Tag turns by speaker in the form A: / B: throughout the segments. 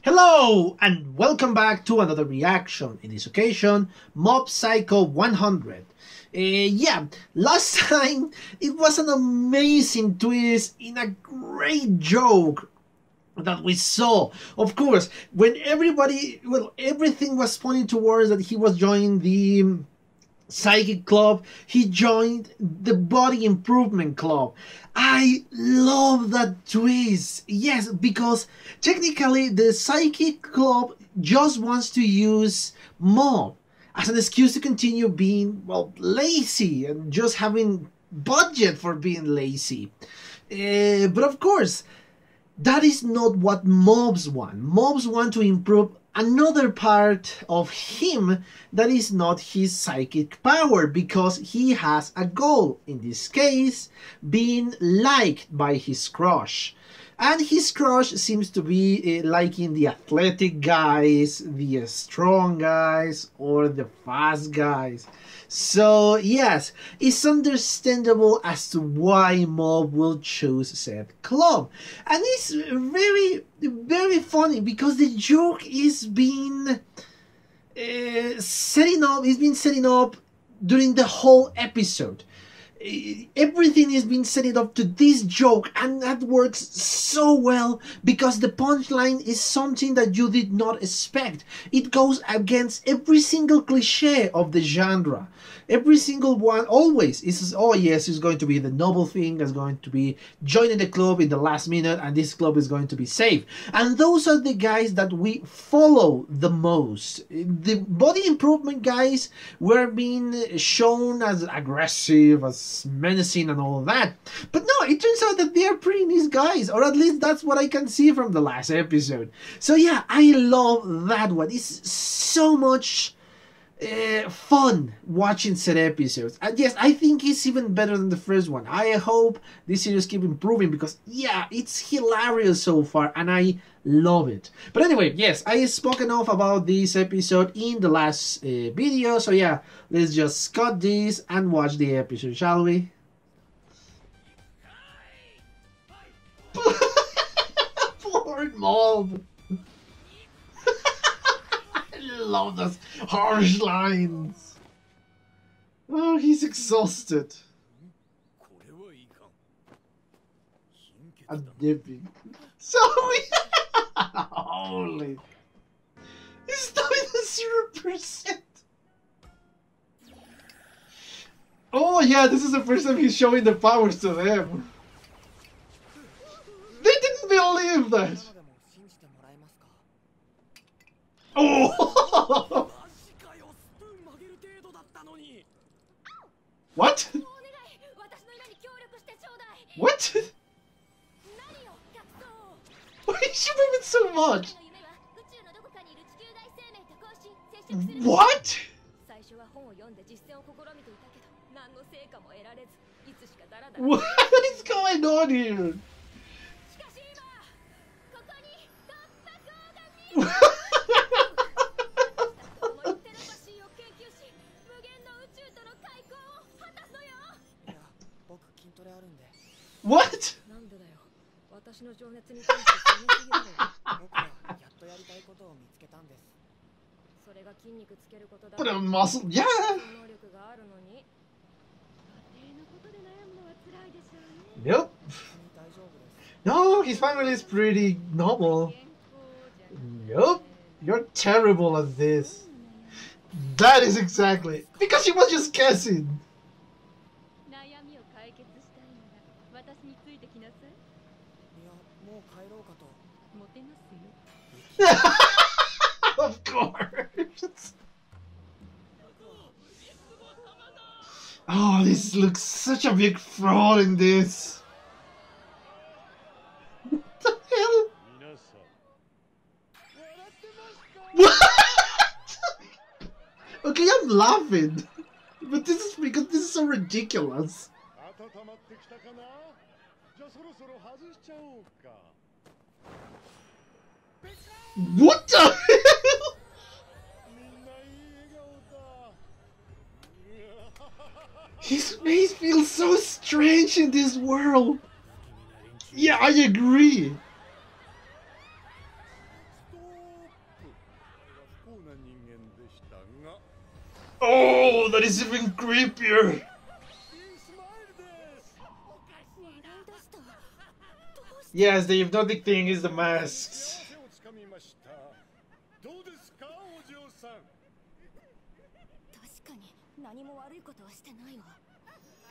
A: Hello and welcome back to another reaction. In this occasion, Mob Psycho 100. Last time it was an amazing twist in a great joke that we saw. Of course, when everything was pointing towards that he was joining the Psychic Club, he joined the Body Improvement Club. I love that twist. Yes, because technically the Psychic Club just wants to use Mob as an excuse to continue being, well, lazy and just having budget for being lazy. But of course, that is not what mobs want. Mobs want to improve another part of him that is not his psychic power, because he has a goal, in this case being liked by his crush. And his crush seems to be liking the athletic guys, the strong guys, or the fast guys. So yes, it's understandable as to why Mob will choose said club. And it's very, very funny because the joke is being setting up during the whole episode. Everything is being set up to this joke, and that works so well because the punchline is something that you did not expect. It goes against every single cliche of the genre. Every single one always is, oh yes, it's going to be the noble thing, it's going to be joining the club in the last minute, and this club is going to be safe. And those are the guys that we follow the most. The body improvement guys were being shown as aggressive, as menacing and all that. But no, it turns out that they are pretty nice guys, or at least that's what I can see from the last episode. So yeah, I love that one. It's so much fun watching said episodes, and yes, I think it's even better than the first one. I hope this series keep improving because yeah, it's hilarious so far and I love it. But anyway, yes, I spoke enough about this episode in the last video, so yeah, let's just cut this and watch the episode, shall we? Poor Mob. I love those harsh lines. Oh, he's exhausted. I'm dipping. So holy. He's doing the 0%. Oh yeah, this is the first time he's showing the powers to them. They didn't believe that. Oh! What? What? Why is she moving so much? What? What is going on here? What? Put a muscle, yeah. Nope. No, his family is pretty normal. Nope. You're terrible at this. That is exactly because she was just guessing. Of course. Oh, this looks such a big fraud in this. What the hell? What? Okay, I'm laughing, but this is because this is so ridiculous. What the hell? His face feels so strange in this world. Yeah, I agree. Oh, that is even creepier. Yes, the hypnotic thing is the masks.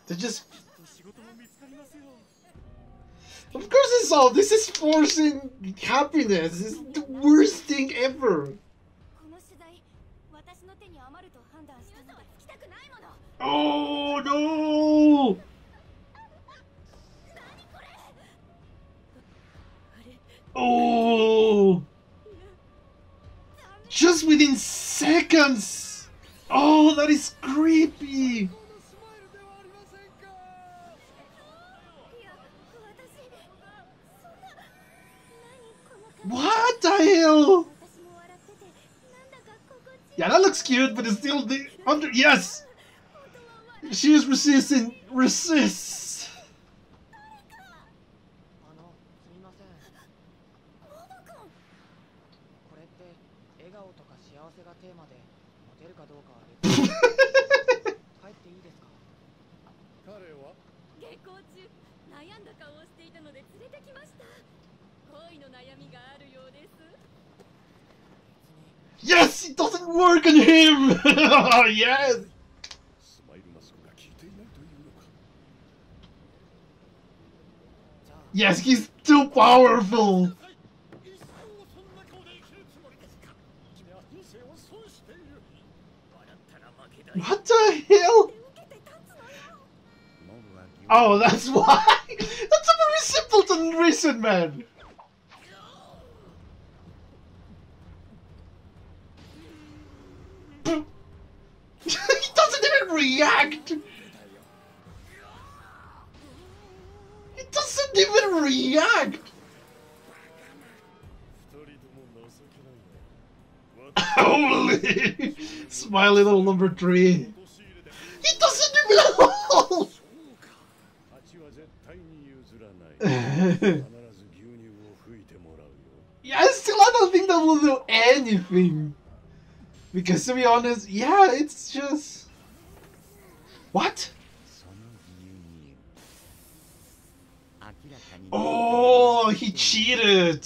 A: They're just... Of course it's all. This is forcing happiness. It's the worst thing ever. Oh no! Oh! Just within seconds! Oh, that is creepy! What the hell? Yeah, that looks cute, but it's still the under. Yes! She is resisting. Resists! Yes! It doesn't work on him! Yes! Yes, he's too powerful! What the hell? Oh, that's why! That's a very simpleton reason, man! He doesn't even react! He doesn't even react! Holy! Smiley little number 3. He doesn't even hold! Yeah, I don't think that will do anything. Because to be honest, yeah, it's just... What? Oh, he cheated!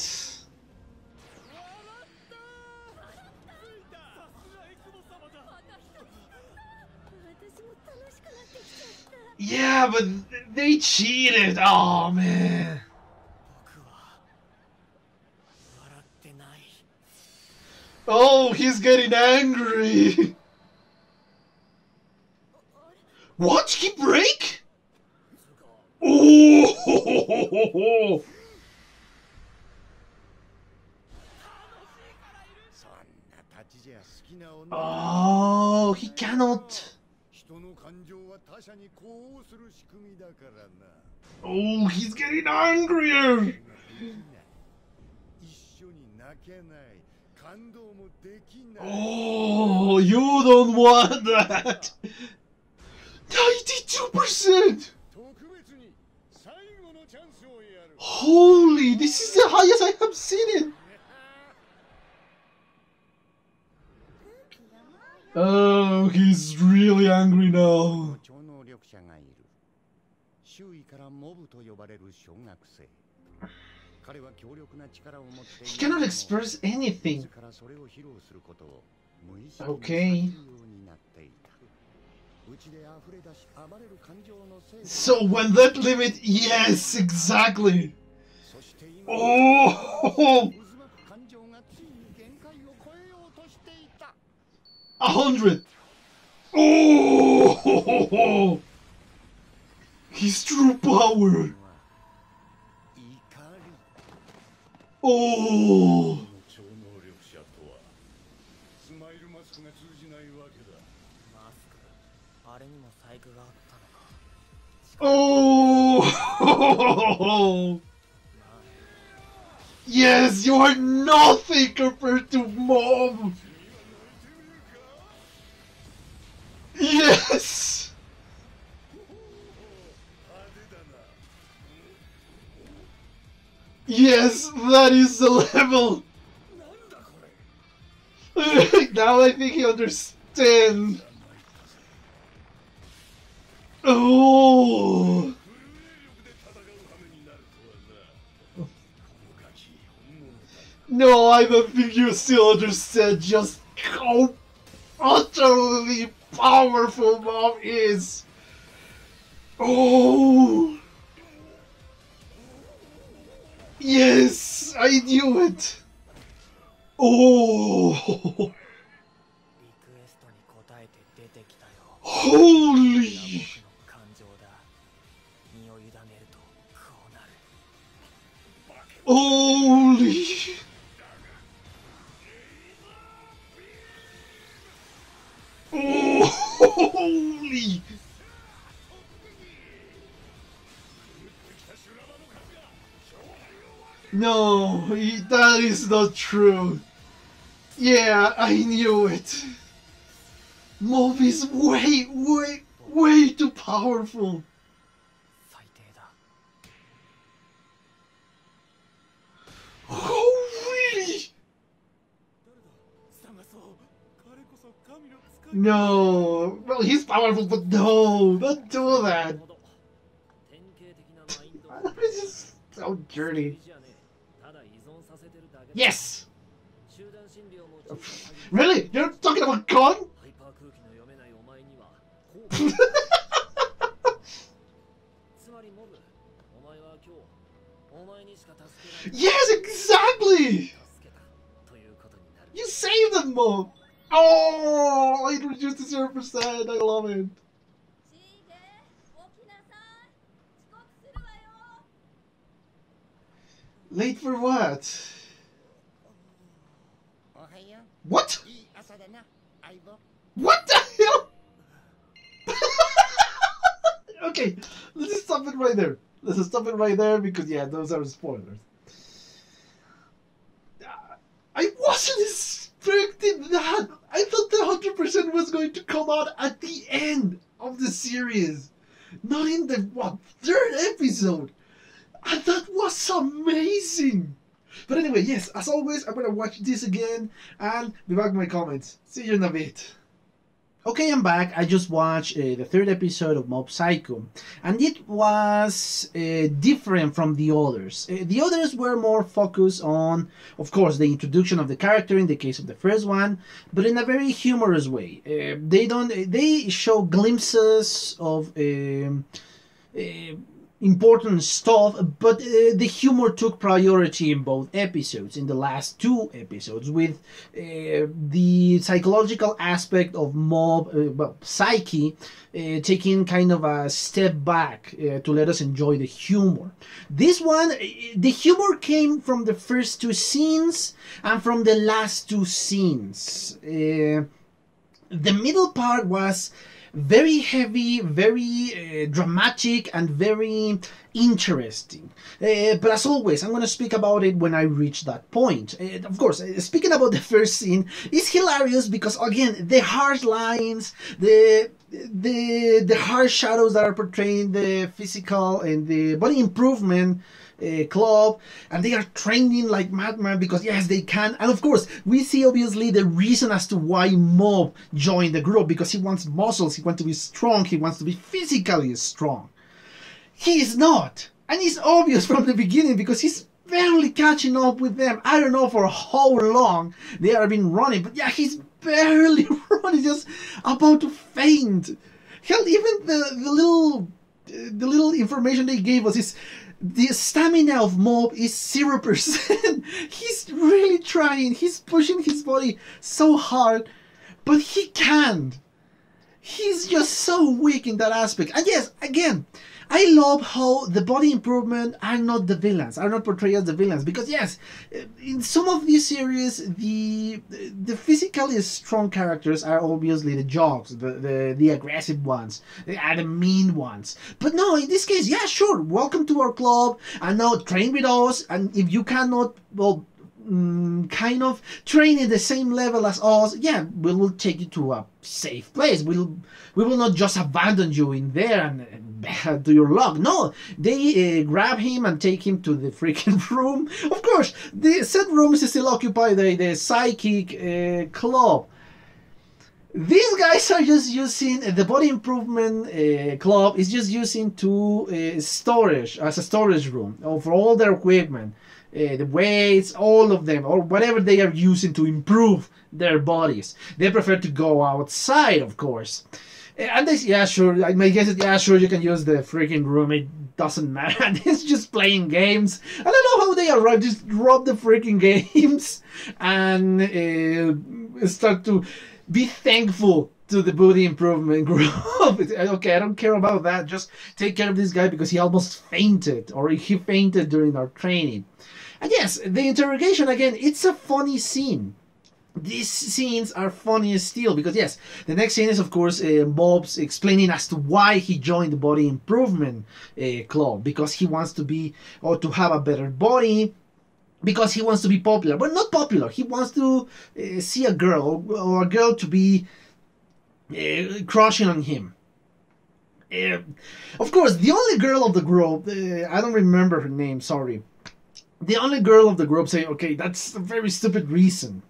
A: Yeah, but they cheated! Oh, man! Oh, he's getting angry! What? He break? Oh! Oh, he cannot. Oh, he's getting angrier. Oh, you don't want that. 92%. Holy, this is the highest I have seen it. Oh, he's really angry now. He cannot express anything. Okay. So when that limit, yes, exactly. Oh, 100. Oh, his true power. Oh. Oh. Yes, you are nothing compared to Mom. Yes. Yes, that is the level. Now I think he understands. Oh. No, I don't think you still understand just how utterly powerful Mob is. Oh. Yes, I knew it. Oh. Holy. Holy. Oh, holy. No, that is not true. Yeah, I knew it. Mob is way too powerful. Oh, really? No. Well, he's powerful, but no, don't do that. It's just so dirty. Yes! Really? You're talking about Gon? Yes, exactly! You saved them, Mom! Oh, I reduced the 0%. I love it. Late for what? What? What the hell? Okay, let's just stop it right there. Let's just stop it right there because, yeah, those are spoilers. I wasn't expecting that. I thought the 100% was going to come out at the end of the series, not in the third episode. And that was amazing. But anyway, yes, as always, I'm gonna watch this again and be back with my comments. See you in a bit. Okay, I'm back. I just watched the third episode of Mob Psycho, and it was different from the others. The others were more focused on, of course, the introduction of the character in the case of the first one, but in a very humorous way. They show glimpses of important stuff, but the humor took priority in both episodes, in the last two episodes, with the psychological aspect of Mob, Psyche, taking kind of a step back to let us enjoy the humor. This one, the humor came from the first two scenes and from the last two scenes. The middle part was very heavy, very dramatic, and very interesting. But as always, I'm going to speak about it when I reach that point. Of course, speaking about the first scene, it's hilarious because, again, the harsh lines, the harsh shadows that are portraying the physical and the body improvement club, and they are training like madmen because yes they can. And of course we see obviously the reason as to why Mob joined the group, because he wants muscles, he wants to be strong, he wants to be physically strong. He is not, and it's obvious from the beginning because he's barely catching up with them. I don't know for how long they have been running, but yeah, he's barely running, just about to faint. Hell, even the little information they gave us is the stamina of Mob is 0%. He's really trying. He's pushing his body so hard, but he can't. He's just so weak in that aspect. And yes, again, I love how the body improvement are not the villains, are not portrayed as the villains. Because yes, in some of these series, the physically strong characters are obviously the jocks, the aggressive ones, are the mean ones. But no, in this case, yeah, sure, welcome to our club, and now train with us. And if you cannot, well, kind of train at the same level as us, yeah, we will take you to a safe place. We will not just abandon you in there and to your luck. No, they grab him and take him to the freaking room. Of course, the said room is still occupied by the psychic club. These guys are just using the body improvement club is just using to storage as a storage room for all their equipment, the weights, all of them, or whatever they are using to improve their bodies. They prefer to go outside, of course. And they, yeah, sure. My guess is, yeah, sure, you can use the freaking room. It doesn't matter. And it's just playing games. I don't know how they arrive. Just drop the freaking games and start to be thankful to the body improvement group. Okay, I don't care about that. Just take care of this guy because he almost fainted, or he fainted during our training. And yes, the interrogation again. It's a funny scene. These scenes are funny still because yes, the next scene is of course Bob's explaining as to why he joined the body improvement club, because he wants to be or to have a better body, because he wants to be popular, but not popular. He wants to see a girl or a girl to be crushing on him. Of course, the only girl of the group, I don't remember her name, sorry. The only girl of the group say, okay, that's a very stupid reason.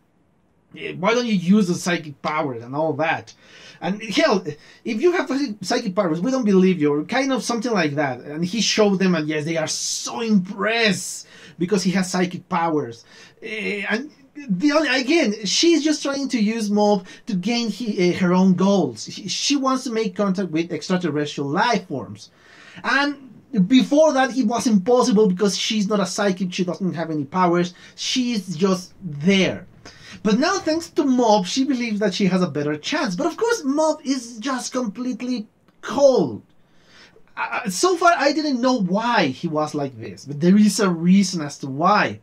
A: Why don't you use the psychic powers and all that? And hell, if you have psychic powers, we don't believe you, or kind of something like that. And he showed them, and yes, they are so impressed because he has psychic powers. And the only, again, she's just trying to use Mob to gain her own goals. She wants to make contact with extraterrestrial life forms. And before that, it was impossible because she's not a psychic, she doesn't have any powers, she's just there. But now, thanks to Mob, she believes that she has a better chance. But of course, Mob is just completely cold. So far, I didn't know why he was like this, but there is a reason as to why.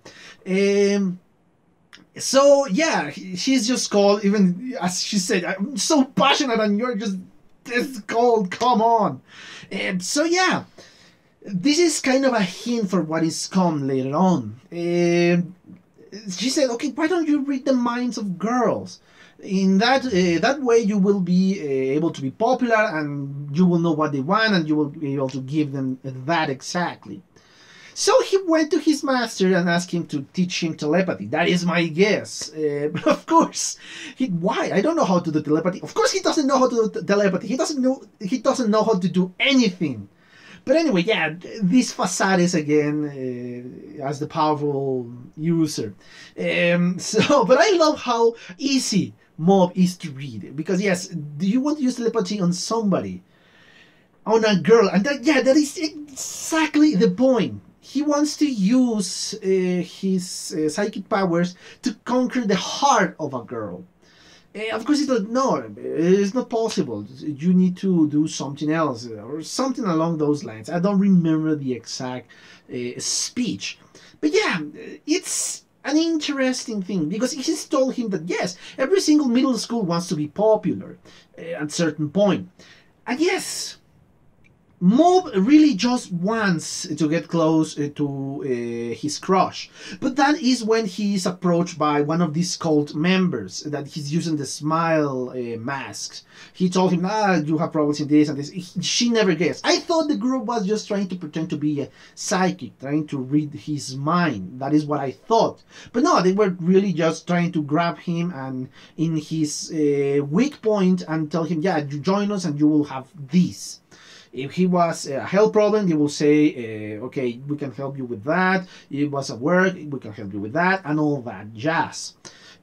A: So yeah, she's just cold. Even as she said, I'm so passionate, and you're just this cold. Come on. So yeah, this is kind of a hint for what is come later on. She said, okay, why don't you read the minds of girls? In that way you will be able to be popular, and you will know what they want, and you will be able to give them that exactly. So he went to his master and asked him to teach him telepathy. That is my guess. But of course, why? I don't know how to do telepathy. Of course he doesn't know how to do telepathy. He doesn't know how to do anything. But anyway, yeah, this Fazares again as the powerful user. But I love how easy Mob is to read. Because yes, do you want to use telepathy on somebody? On a girl? And that is exactly the point. He wants to use his psychic powers to conquer the heart of a girl. Of course, it's not possible. You need to do something else or something along those lines. I don't remember the exact speech. But yeah, it's an interesting thing because he's told him that yes, every single middle school wants to be popular at a certain point. And yes, Mob really just wants to get close to his crush. But that is when he is approached by one of these cult members that he's using the smile masks. He told him, you have problems in this and this. She never guessed. I thought the group was just trying to pretend to be a psychic, trying to read his mind. That is what I thought. But no, they were really just trying to grab him and in his weak point and tell him, yeah, you join us and you will have this. If he was a health problem, he will say, okay, we can help you with that. If it was a work, we can help you with that, and all that jazz.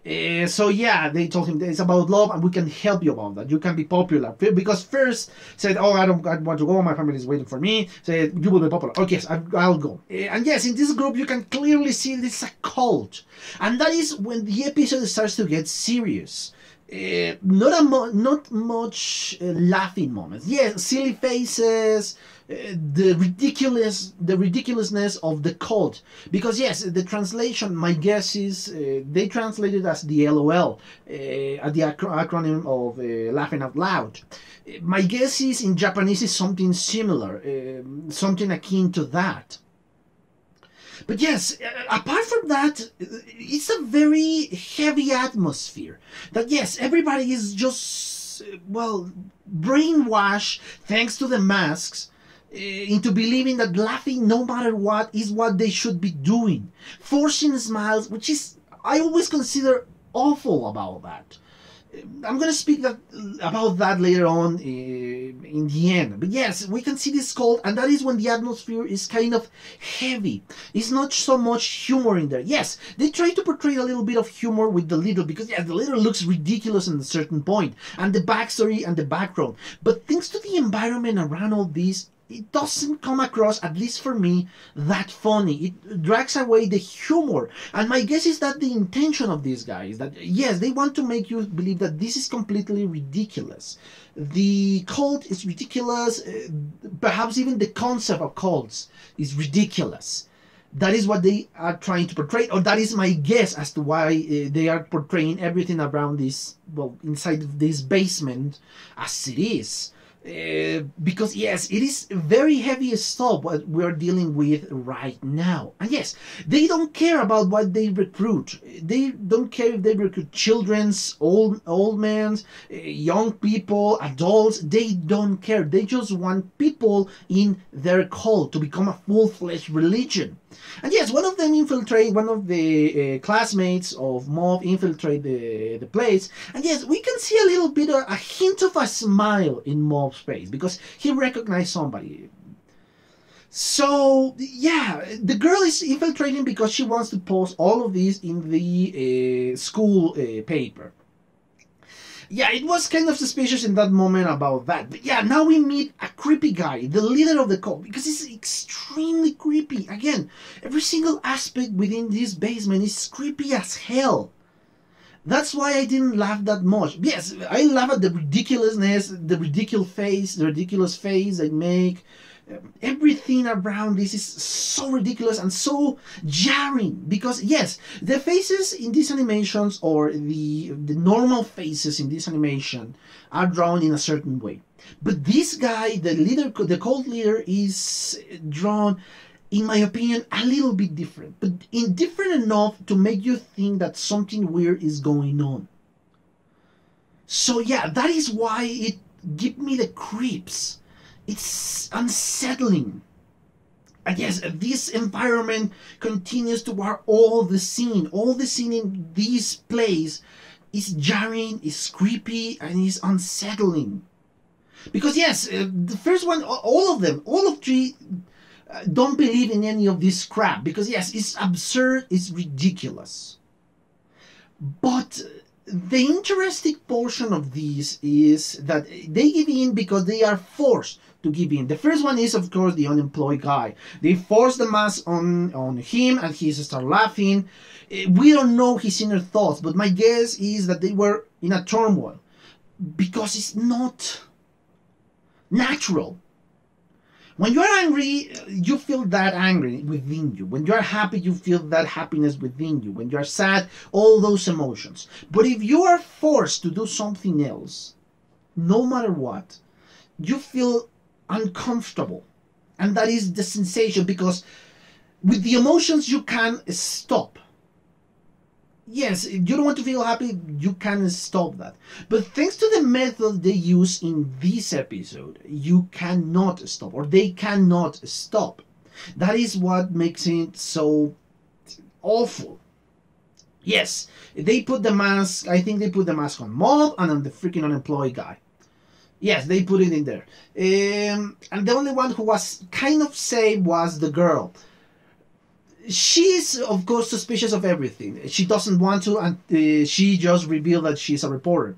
A: So yeah, they told him it's about love, and we can help you about that. You can be popular. Because first said, oh, I want to go, my family is waiting for me. Said, you will be popular. Okay, yes, I'll go. And yes, in this group, you can clearly see this is a cult. And that is when the episode starts to get serious. Not much laughing moments. Yes, silly faces, the ridiculousness of the cult. Because yes, the translation, my guess is they translated as the LOL, at the acronym of laughing out loud. My guess is in Japanese is something similar, something akin to that. But yes, apart from that, it's a very heavy atmosphere. That yes, everybody is just, well, brainwashed thanks to the masks. into believing that laughing no matter what is what they should be doing, forcing smiles, which is, I always consider awful about that. I'm going to speak about that later on in the end. But yes, we can see this cult, and that is when the atmosphere is kind of heavy. It's not so much humor in there. Yes, they try to portray a little bit of humor with the leader, because yeah, the leader looks ridiculous at a certain point, and the backstory and the background. But thanks to the environment around all this, it doesn't come across, at least for me, that funny. It drags away the humor. And my guess is that the intention of these guys, that yes, they want to make you believe that this is completely ridiculous. The cult is ridiculous. Perhaps even the concept of cults is ridiculous. That is what they are trying to portray, or that is my guess as to why they are portraying everything around this, well, inside of this basement as it is. Because yes, it is very heavy stuff what we are dealing with right now. And yes, they don't care about what they recruit. They don't care if they recruit children's, old men, young people, adults. They don't care. They just want people in their cult to become a full-fledged religion. And yes, one of the classmates of Mob infiltrate the place. And yes, we can see a little bit of a hint of a smile in Mob's face, because he recognized somebody. So yeah, the girl is infiltrating because she wants to post all of this in the school paper. Yeah, it was kind of suspicious in that moment about that. But yeah, now we meet a creepy guy, the leader of the cult, because he's extremely creepy. Again, every single aspect within this basement is creepy as hell. That's why I didn't laugh that much. Yes, I laugh at the ridiculousness, the ridiculous face they make. Everything around this is so ridiculous and so jarring, because yes, the faces in these animations, or the normal faces in this animation, are drawn in a certain way, but this guy, the cult leader, is drawn, in my opinion, a little bit different, but different enough to make you think that something weird is going on. So yeah, that is why it gives me the creeps. It's unsettling. I guess this environment continues to wear all the scene in this place is jarring, is creepy, and is unsettling. Because yes, the first one, all of three don't believe in any of this crap, because yes, it's absurd, it's ridiculous. But the interesting portion of this is that they give in because they are forced to give in. The first one is, of course, the unemployed guy. They force the mask on him, and he starts laughing. We don't know his inner thoughts, but my guess is that they were in a turmoil, because it's not natural. When you are angry, you feel that angry within you. When you are happy, you feel that happiness within you. When you are sad, all those emotions. But if you are forced to do something else, no matter what, you feel uncomfortable. And that is the sensation, because with the emotions you can stop. Yes, if you don't want to feel happy, you can stop that. But thanks to the method they use in this episode, you cannot stop, or they cannot stop. That is what makes it so awful. Yes, they put the mask, I think they put the mask on Mob and on the freaking unemployed guy. Yes, they put it in there. And the only one who was kind of safe was the girl. She's, of course, suspicious of everything. She doesn't want to, and she just revealed that she's a reporter.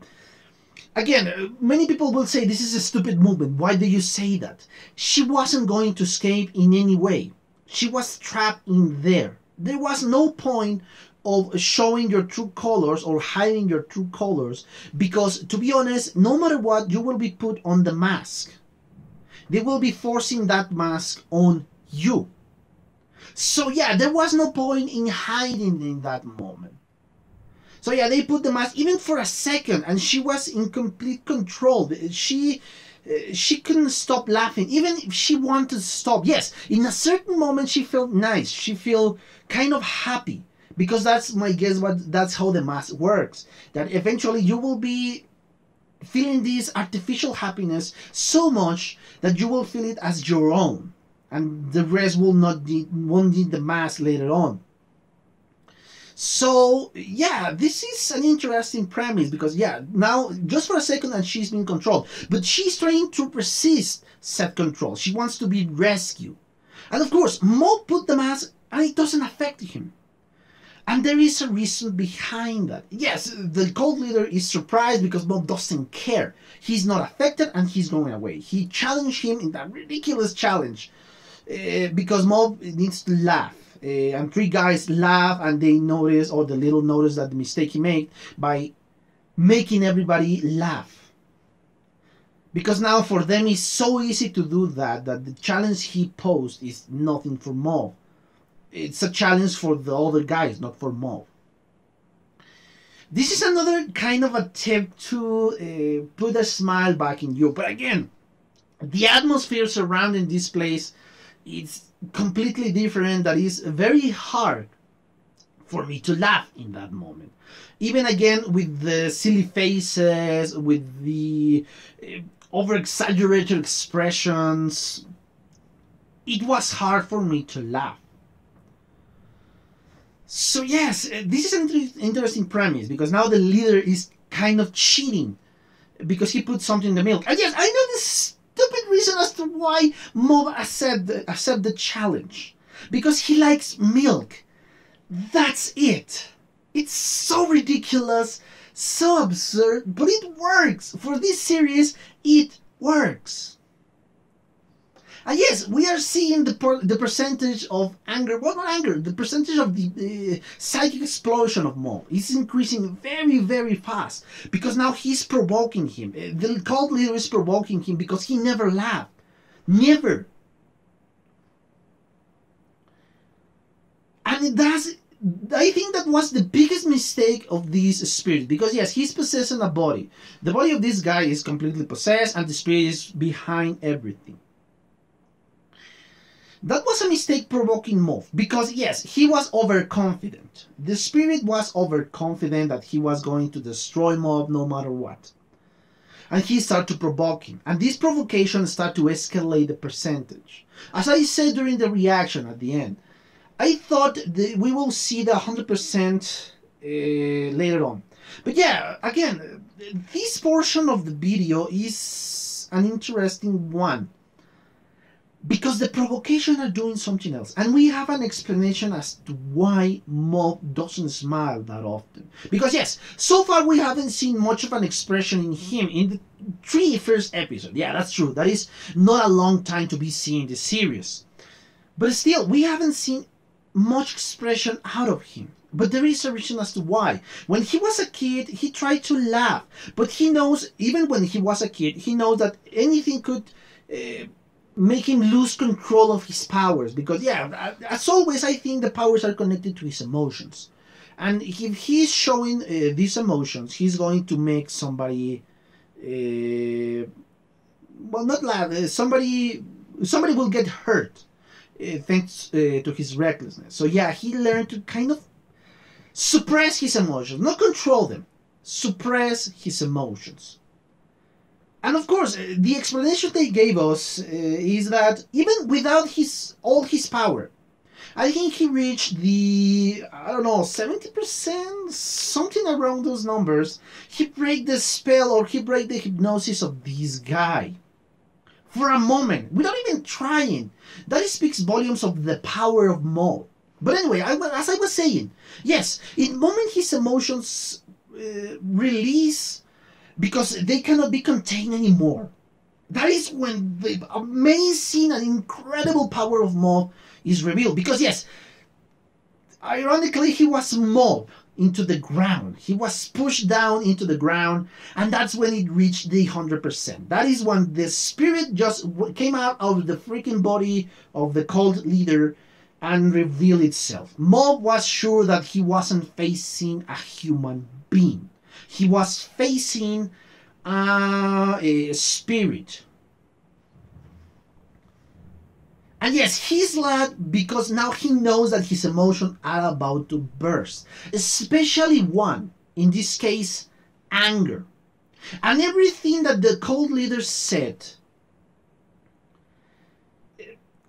A: Again, many people will say this is a stupid movement. Why do you say that? She wasn't going to escape in any way. She was trapped in there. There was no point of showing your true colors or hiding your true colors, because, to be honest, no matter what, you will be put on the mask. They will be forcing that mask on you. So yeah, there was no point in hiding in that moment. So yeah, they put the mask even for a second, and she was in complete control. She couldn't stop laughing, even if she wanted to stop. Yes, in a certain moment she felt nice. She felt kind of happy, because that's my guess. That's how the mask works. That eventually you will be feeling this artificial happiness so much that you will feel it as your own, and the rest won't need the mask later on. So yeah, this is an interesting premise because yeah, now just for a second and she's being controlled, but she's trying to resist set control. She wants to be rescued, and of course, Mob put the mask and it doesn't affect him. And there is a reason behind that. Yes, the cult leader is surprised because Mob doesn't care. He's not affected and he's going away. He challenged him in that ridiculous challenge because Mob needs to laugh. And three guys laugh and they notice, or the little notice that the mistake he made by making everybody laugh. Because now for them it's so easy to do that the challenge he posed is nothing for Mob. It's a challenge for the other guys, not for Mob. This is another kind of attempt to put a smile back in you. But again, the atmosphere surrounding this place is completely different. That is very hard for me to laugh in that moment. Even again with the silly faces, with the over-exaggerated expressions, it was hard for me to laugh. So yes, this is an interesting premise because now the leader is kind of cheating because he put something in the milk. And yes, I know this stupid reason as to why Mob accept the challenge. Because he likes milk. That's it. It's so ridiculous, so absurd, but it works. For this series, it works. And yes, we are seeing the percentage of anger, well not anger, the percentage of the psychic explosion of Mob is increasing very, very fast. Because now he's provoking him. The cult leader is provoking him because he never laughed. Never. And I think that was the biggest mistake of this spirit. Because yes, he's possessing a body. The body of this guy is completely possessed and the spirit is behind everything. That was a mistake provoking Mob because yes, he was overconfident. The spirit was overconfident that he was going to destroy Mob no matter what. And he started to provoke him. And this provocation started to escalate the percentage. As I said during the reaction at the end, I thought that we will see the 100% later on. But yeah, again, this portion of the video is an interesting one. Because the provocation are doing something else. And we have an explanation as to why Mob doesn't smile that often. Because yes, so far we haven't seen much of an expression in him in the 3 first episodes. Yeah, that's true. That is not a long time to be seeing the series. But still, we haven't seen much expression out of him. But there is a reason as to why. When he was a kid, he tried to laugh. But he knows, even when he was a kid, he knows that anything could make him lose control of his powers. Because yeah, as always, I think the powers are connected to his emotions. And if he's showing these emotions, he's going to make somebody, well, not laugh, somebody will get hurt thanks to his recklessness. So yeah, he learned to kind of suppress his emotions, not control them, suppress his emotions. And of course, the explanation they gave us is that even without all his power, I think he reached the, I don't know, 70%, something around those numbers. He break the spell or he break the hypnosis of this guy. For a moment, without even trying. That speaks volumes of the power of Mob. But anyway, as I was saying, yes, in the moment his emotions release, because they cannot be contained anymore. That is when the amazing and incredible power of Mob is revealed. Because yes, ironically, he was mobbed into the ground. He was pushed down into the ground, and that's when it reached the 100%. That is when the spirit just came out of the freaking body of the cult leader and revealed itself. Mob was sure that he wasn't facing a human being. He was facing a spirit. And yes, he's glad because now he knows that his emotions are about to burst. Especially one, in this case, anger. And everything that the cult leader said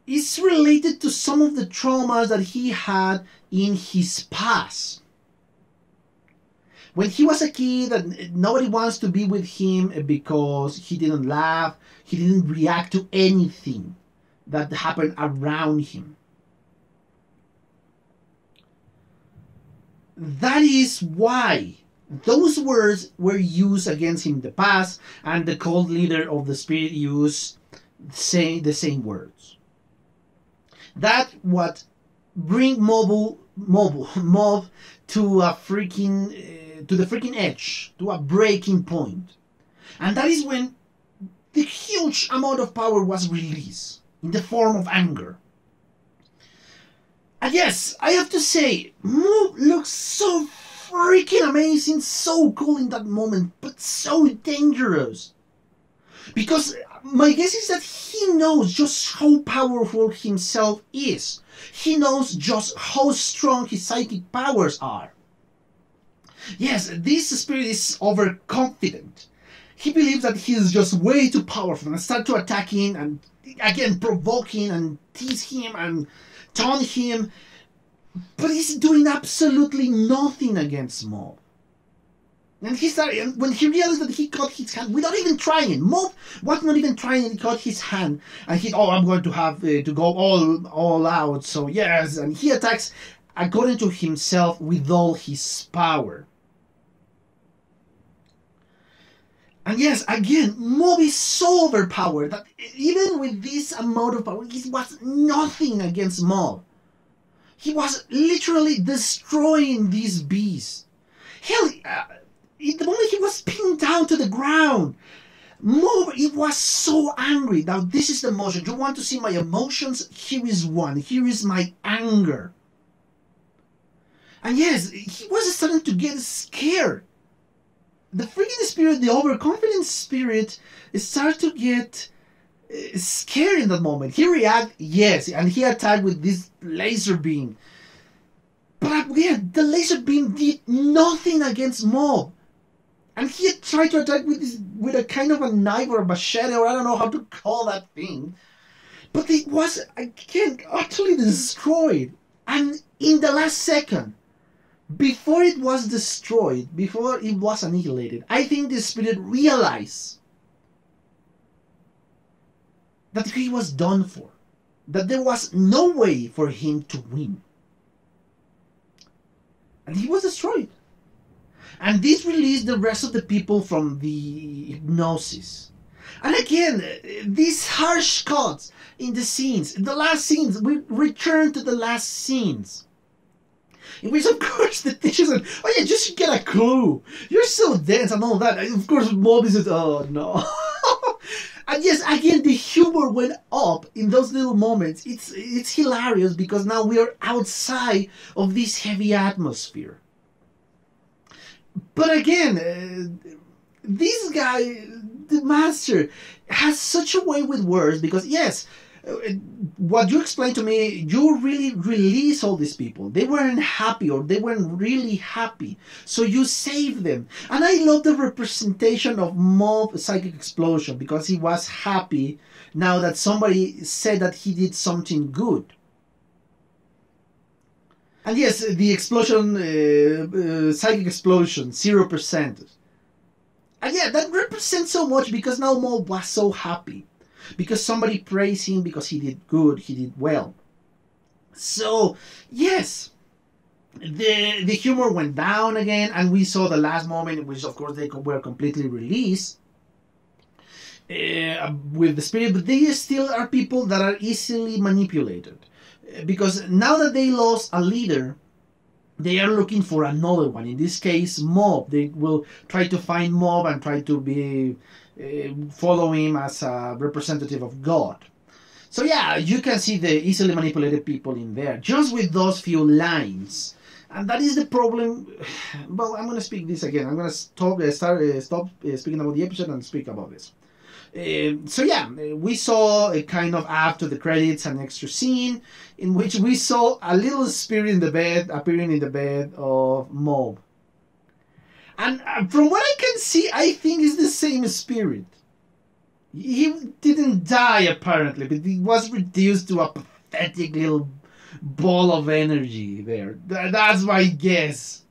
A: is related to some of the traumas that he had in his past. When he was a kid, and nobody wants to be with him because he didn't laugh, he didn't react to anything that happened around him. That is why those words were used against him in the past, and the cult leader of the spirit used the same words. That what bring Mob to a freaking to the freaking edge, to a breaking point, and that is when the huge amount of power was released in the form of anger. And yes, I have to say, Mob looks so freaking amazing, so cool in that moment, but so dangerous. Because my guess is that he knows just how powerful himself is. He knows just how strong his psychic powers are. Yes, this spirit is overconfident. He believes that he is just way too powerful and start to attack him and again provoke him and tease him and taunt him. But he's doing absolutely nothing against Mob. And he started, when he realized that he caught his hand without even trying. Mob was not even trying, he caught his hand and he, oh, I'm going to have to go all out, so yes. And he attacks according to himself with all his power. And yes, again, Mob is so overpowered that even with this amount of power, he was nothing against Mob. He was literally destroying this beast. Hell, in the moment he was pinned down to the ground, Mob, he was so angry. Now this is the emotion. You want to see my emotions? Here is one. Here is my anger. And yes, he was starting to get scared. The freaking spirit, the overconfident spirit, started to get scared in that moment. He reacted, yes, and he attacked with this laser beam. But again, the laser beam did nothing against Mob. And he tried to attack with a kind of a knife or a machete, or I don't know how to call that thing. But it was, again, utterly destroyed. And in the last second, before it was destroyed, before it was annihilated, I think the spirit realized that he was done for. That there was no way for him to win. And he was destroyed. And this released the rest of the people from the hypnosis. And again, these harsh cuts in the scenes, the last scenes, we return to the last scenes. In which, of course, the teacher said, oh yeah, just get a clue. You're so dense and all that. And of course, Mob says, oh no. And yes, again, the humor went up in those little moments. It's hilarious because now we are outside of this heavy atmosphere. But again, this guy, the master, has such a way with words because, yes, what you explained to me, you really release all these people. They weren't happy or they weren't really happy. So you save them. And I love the representation of Mob's psychic explosion because he was happy now that somebody said that he did something good. And yes, the explosion, psychic explosion, 0%. And yeah, that represents so much because now Mob was so happy. Because somebody praised him because he did good, he did well. So, yes, the humor went down again, and we saw the last moment in which, of course, they were completely released with the spirit, but they still are people that are easily manipulated. Because now that they lost a leader, they are looking for another one. In this case, Mob. They will try to find Mob and try to be follow him as a representative of God. So yeah, you can see the easily manipulated people in there, just with those few lines. And that is the problem. Well, I'm going to speak this again. I'm going to stop speaking about the episode and speak about this. So yeah, we saw a kind of after the credits an extra scene in which we saw a little spirit in the bed appearing in the bed of Mob. And from what I can see, I think it's the same spirit. He didn't die apparently, but he was reduced to a pathetic little ball of energy there. That's my guess.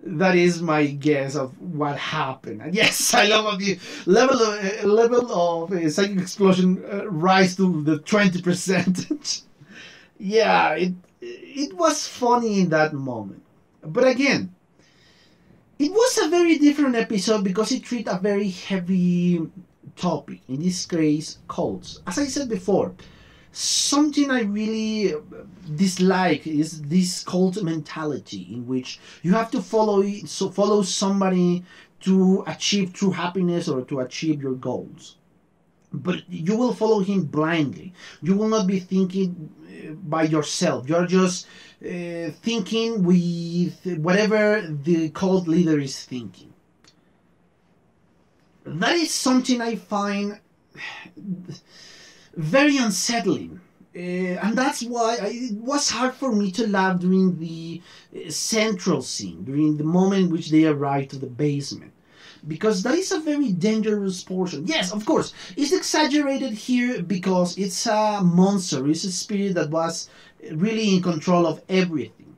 A: That is my guess of what happened. And yes, I love the level of psychic explosion rise to the 20%. Yeah, it was funny in that moment. But again, it was a very different episode because it treated a very heavy topic. In this case, cults. As I said before, something I really dislike is this cult mentality in which you have to follow somebody to achieve true happiness or to achieve your goals. But you will follow him blindly. You will not be thinking by yourself. You're just thinking with whatever the cult leader is thinking. That is something I find very unsettling. And that's why it was hard for me to laugh during the central scene, during the moment in which they arrived to the basement. Because that is a very dangerous portion. Yes, of course, it's exaggerated here because it's a monster, it's a spirit that was really in control of everything.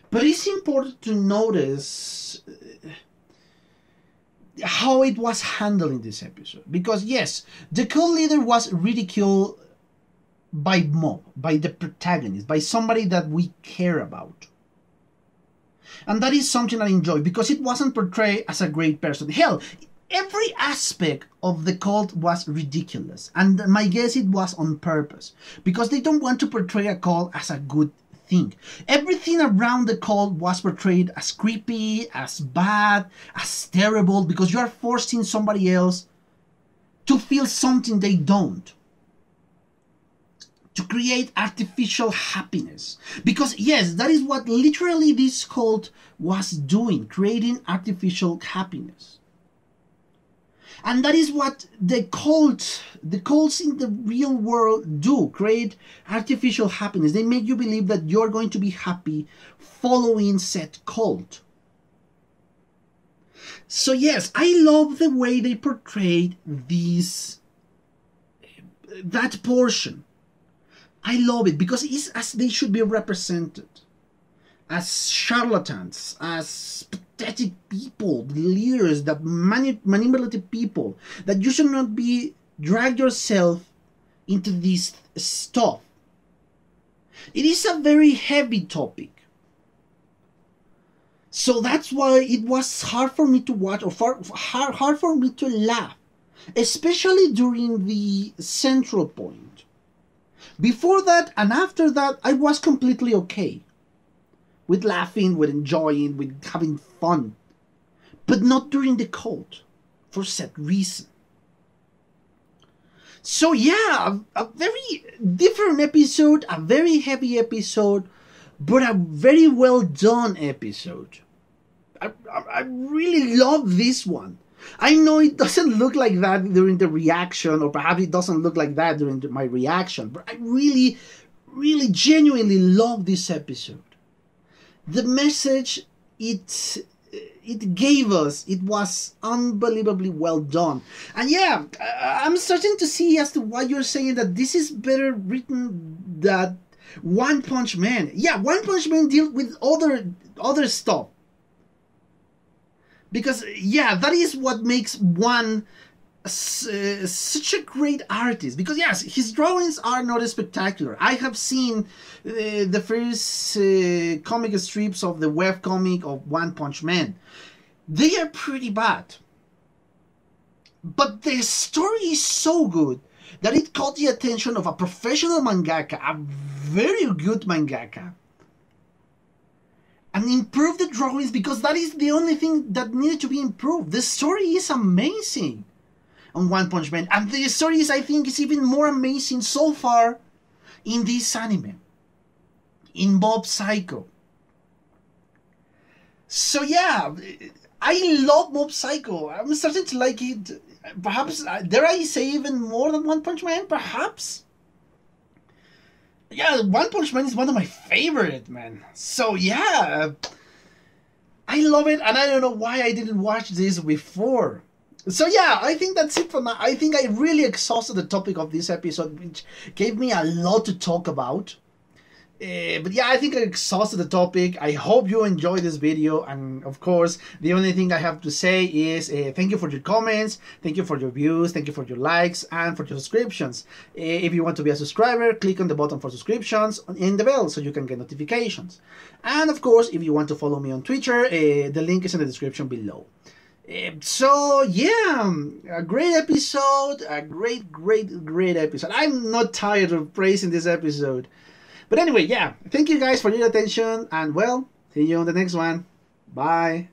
A: But it's important to notice how it was handled in this episode. Because yes, the cult leader was ridiculed by Mob, by the protagonist, by somebody that we care about. And that is something I enjoy because it wasn't portrayed as a great person. Hell, every aspect of the cult was ridiculous. And my guess it was on purpose. Because they don't want to portray a cult as a good thing. Everything around the cult was portrayed as creepy, as bad, as terrible. Because you are forcing somebody else to feel something they don't. To create artificial happiness. Because yes, that is what literally this cult was doing, creating artificial happiness. And that is what the cults in the real world do, create artificial happiness. They make you believe that you're going to be happy following said cult. So yes, I love the way they portrayed that portion. I love it because it's as they should be represented. As charlatans, as pathetic people, leaders, that manipulative people, that you should not be drag yourself into this stuff. It is a very heavy topic. So that's why it was hard for me to watch, or hard for me to laugh, especially during the central point. Before that and after that, I was completely okay. With laughing, with enjoying, with having fun. But not during the cult. For said reason. So yeah, a very different episode. A very heavy episode. But a very well done episode. I really love this one. I know it doesn't look like that during the reaction, or perhaps it doesn't look like that during my reaction, but I really, really genuinely love this episode. The message it gave us, it was unbelievably well done. And yeah, I'm starting to see as to why you're saying that this is better written than One Punch Man. Yeah, One Punch Man deals with other stuff. Because, yeah, that is what makes One such a great artist. Because, yes, his drawings are not spectacular. I have seen the first comic strips of the webcomic of One Punch Man. They are pretty bad. But the story is so good that it caught the attention of a professional mangaka, a very good mangaka. And improve the drawings because that is the only thing that needed to be improved. The story is amazing on One Punch Man. And the story is, I think, is even more amazing so far in this anime. In Mob Psycho. So yeah, I love Mob Psycho. I'm starting to like it. Perhaps, dare I say even more than One Punch Man? Perhaps? Yeah, One Punch Man is one of my favorite, man. So yeah, I love it, and I don't know why I didn't watch this before. So yeah, I think that's it for now. I think I really exhausted the topic of this episode, which gave me a lot to talk about. But yeah, I think I exhausted the topic. I hope you enjoyed this video, and of course, the only thing I have to say is thank you for your comments, thank you for your views, thank you for your likes, and for your subscriptions. If you want to be a subscriber, click on the button for subscriptions in the bell so you can get notifications. And of course, if you want to follow me on Twitter, the link is in the description below. So yeah, a great episode, a great episode. I'm not tired of praising this episode. But anyway, yeah, thank you guys for your attention, and well, see you on the next one. Bye.